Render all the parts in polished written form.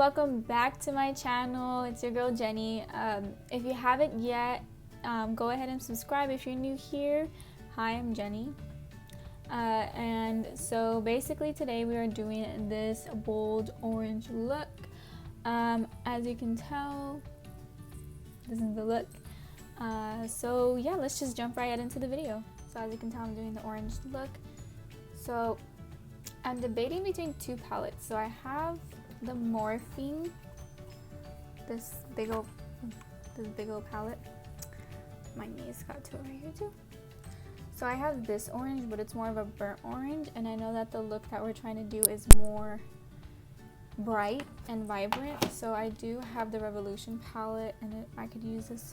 welcome back to my channel. It's your girl Jenny. If you haven't yet, go ahead and subscribe if you're new here. Hi, I'm Jenny. And so basically today we are doing this bold orange look. As you can tell, this is the look. So yeah, let's just jump right into the video. So as you can tell, I'm doing the orange look. So I'm debating between two palettes. So I have the Morphine, this big old palette. My niece got two over here too. So I have this orange, but it's more of a burnt orange, and I know that the look that we're trying to do is more bright and vibrant. So I do have the Revolution palette, and I could use this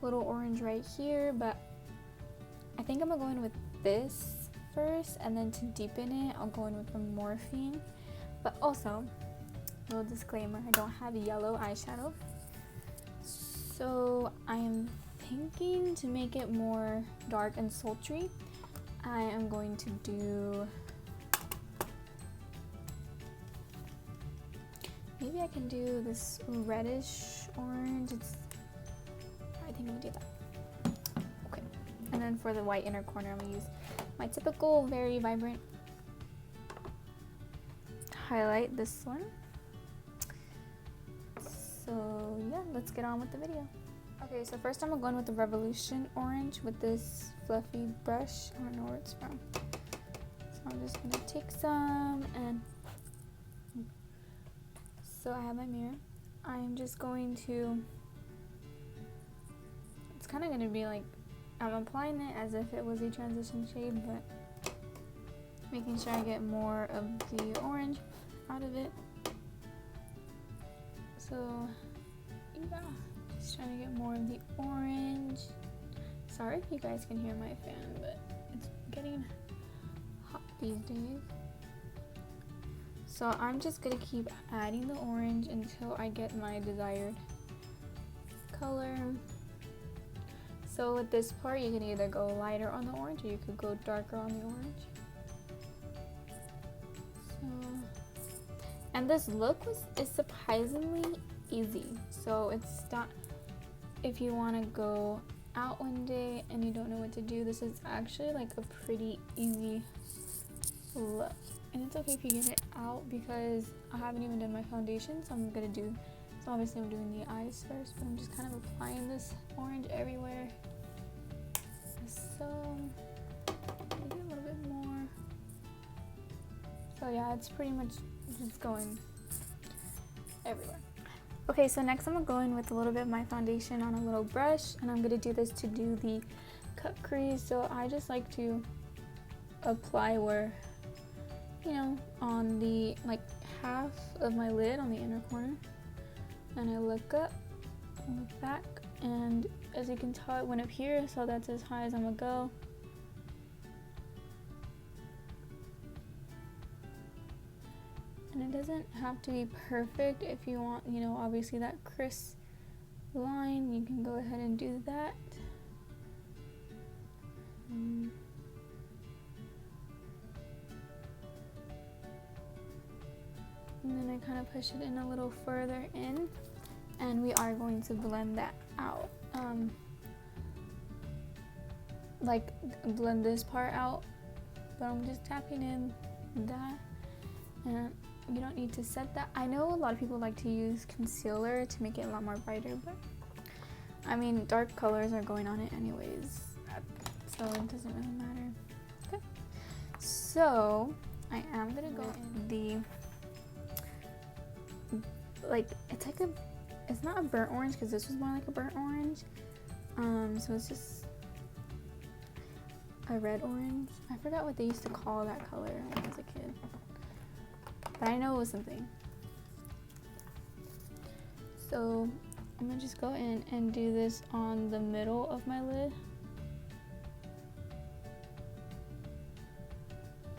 little orange right here, but I think I'm gonna go in with this first, and then to deepen it, I'll go in with the Morphine. But also, little disclaimer, I don't have yellow eyeshadow. So I am thinking to make it more dark and sultry, I am going to do, maybe I can do this reddish orange. I think I'm gonna do that. Okay. And then for the white inner corner, I'm gonna use my typical very vibrant highlight, this one. So yeah, let's get on with the video. Okay, so first I'm going with the Revolution orange with this fluffy brush. I don't know where it's from. So I'm just gonna take some, and so I have my mirror. I'm just going to, it's kind of gonna be like, I'm applying it as if it was a transition shade, but making sure I get more of the orange out of it. So yeah, just trying to get more of the orange. Sorry if you guys can hear my fan, but it's getting hot these days. So I'm just gonna keep adding the orange until I get my desired color. So with this part, you can either go lighter on the orange or you could go darker on the orange. And this look is surprisingly easy. So it's not, if you want to go out one day and you don't know what to do, this is actually like a pretty easy look. And it's okay if you get it out, because I haven't even done my foundation, so I'm gonna do, so obviously I'm doing the eyes first, but I'm just kind of applying this orange everywhere. So maybe a little bit more. So yeah, it's pretty much just going everywhere. Okay, so next I'm gonna go in with a little bit of my foundation on a little brush, and I'm gonna do this to do the cut crease. So I just like to apply where, you know, on the like half of my lid on the inner corner, and I look up and look back, and as you can tell, it went up here, so that's as high as I'm gonna go. And it doesn't have to be perfect. If you want, you know, obviously that crisp line, you can go ahead and do that. And then I kind of push it in a little further in, and we are going to blend that out. Like blend this part out, but I'm just tapping in that, and you don't need to set that. I know a lot of people like to use concealer to make it a lot more brighter, but I mean, dark colors are going on it anyways, so it doesn't really matter. Okay, so I am gonna go in the, like, it's like a, it's not a burnt orange, because this was more like a burnt orange. So it's just a red orange. I forgot what they used to call that color when I was a kid, but I know it was something. So I'm gonna just go in and do this on the middle of my lid.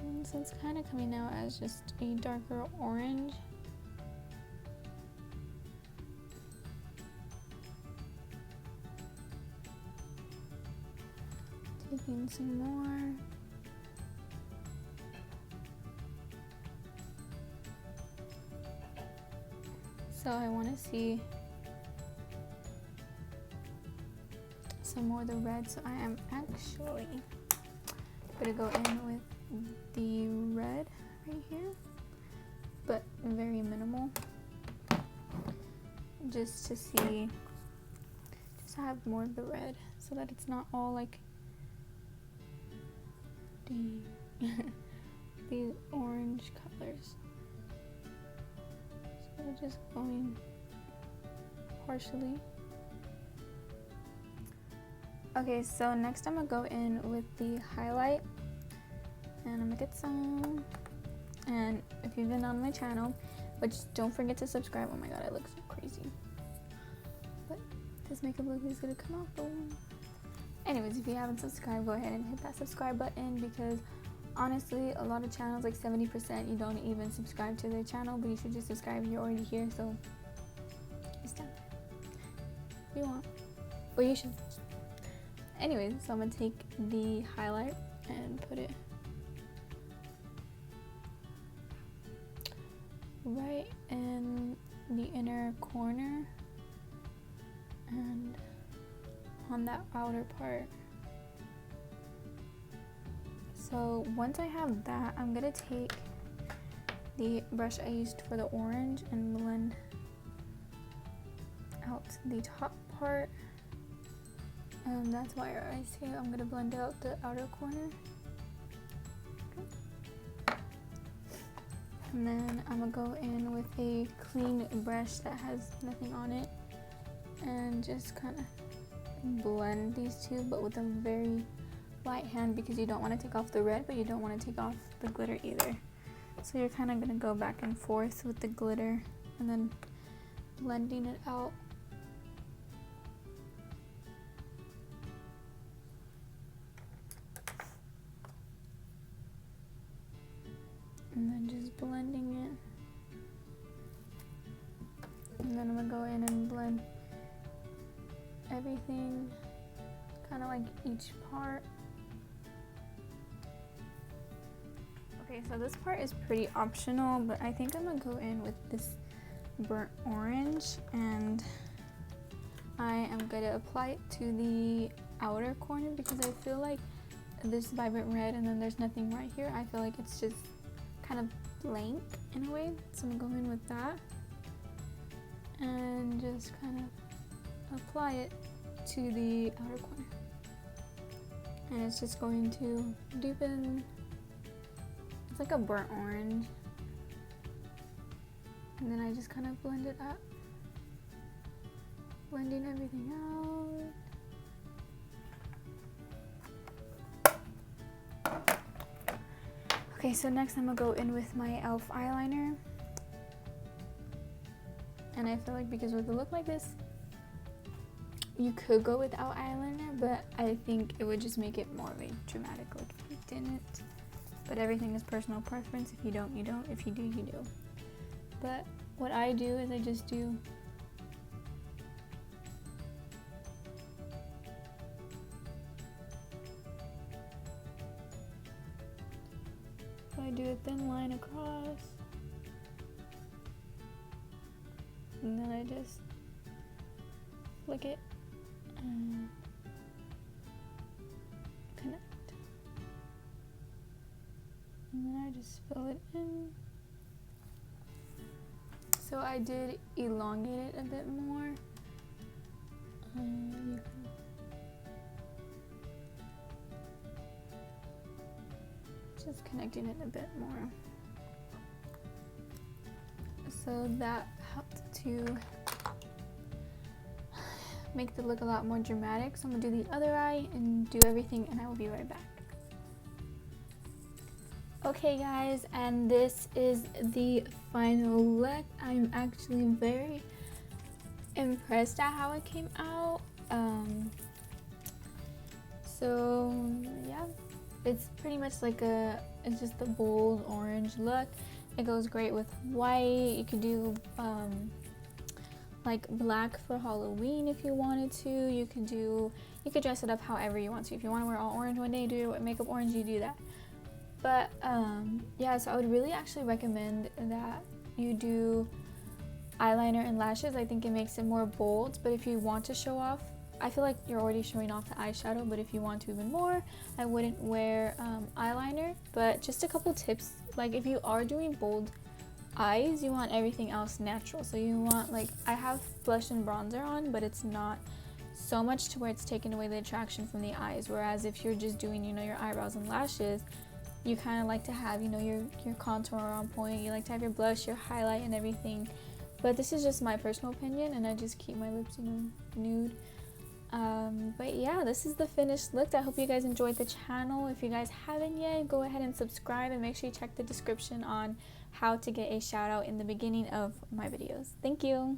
And so it's kind of coming out as just a darker orange. Taking some more. So I want to see some more of the red, so I am actually gonna go in with the red right here, but very minimal, just to see, just to have more of the red so that it's not all like these orange colors. So we're just going partially. Okay, so next I'm gonna go in with the highlight, and I'm gonna get some. And if you've been on my channel, which don't forget to subscribe. Oh my god, I look so crazy. But this makeup look is gonna come out though. Anyways, if you haven't subscribed, go ahead and hit that subscribe button, because honestly, a lot of channels, like 70%, you don't even subscribe to their channel, but you should just subscribe if you're already here. So it's done. If you want, well, you should. Anyways, so I'm gonna take the highlight and put it right in the inner corner and on that outer part. So once I have that, I'm gonna take the brush I used for the orange and blend out the top part. And that's why I say I'm gonna blend out the outer corner. Okay. And then I'm gonna go in with a clean brush that has nothing on it and just kind of blend these two, but with a very light hand, because you don't want to take off the red, but you don't want to take off the glitter either. So you're kind of gonna go back and forth with the glitter and then blending it out. And then just blending it. And then I'm gonna go in and blend everything, kind of like each part. Okay, so this part is pretty optional, but I think I'm gonna go in with this burnt orange, and I am gonna apply it to the outer corner, because I feel like this vibrant red and then there's nothing right here. I feel like it's just kind of blank in a way, so I'm gonna go in with that and just kind of apply it to the outer corner, and it's just going to deepen. It's like a burnt orange, and then I just kind of blend it up, blending everything out. Okay, so next I'm gonna go in with my e.l.f. eyeliner, and I feel like because with a look like this, you could go without eyeliner, but I think it would just make it more of a dramatic look if you didn't. But everything is personal preference. If you don't, you don't. If you do, you do. But what I do is I just do a thin line across, and then I just flick it and connect, and then I just fill it in. So I did elongate it a bit more. You can just connecting it a bit more. So that helped to make the look a lot more dramatic. So I'm gonna do the other eye and do everything, and I will be right back. Okay guys, and this is the final look. I'm actually very impressed at how it came out. So yeah, it's pretty much like it's just a bold orange look. It goes great with white. You could do like black for Halloween if you wanted to. You could dress it up however you want to. If you want to wear all orange one day, do makeup orange, you do that. But yeah, so I would really actually recommend that you do eyeliner and lashes, I think it makes it more bold. But if you want to show off, I feel like you're already showing off the eyeshadow, but if you want to even more, I wouldn't wear eyeliner. But just a couple tips, like if you are doing bold eyes, you want everything else natural. So you want, like, I have blush and bronzer on, but it's not so much to where it's taking away the attraction from the eyes. Whereas if you're just doing, you know, your eyebrows and lashes, you kind of like to have, you know, your contour on point, you like to have your blush, your highlight and everything. But this is just my personal opinion, and I just keep my lips, you know, nude. But yeah, this is the finished look. I hope you guys enjoyed the channel. If you guys haven't yet, go ahead and subscribe, and make sure you check the description on how to get a shout out in the beginning of my videos. Thank you.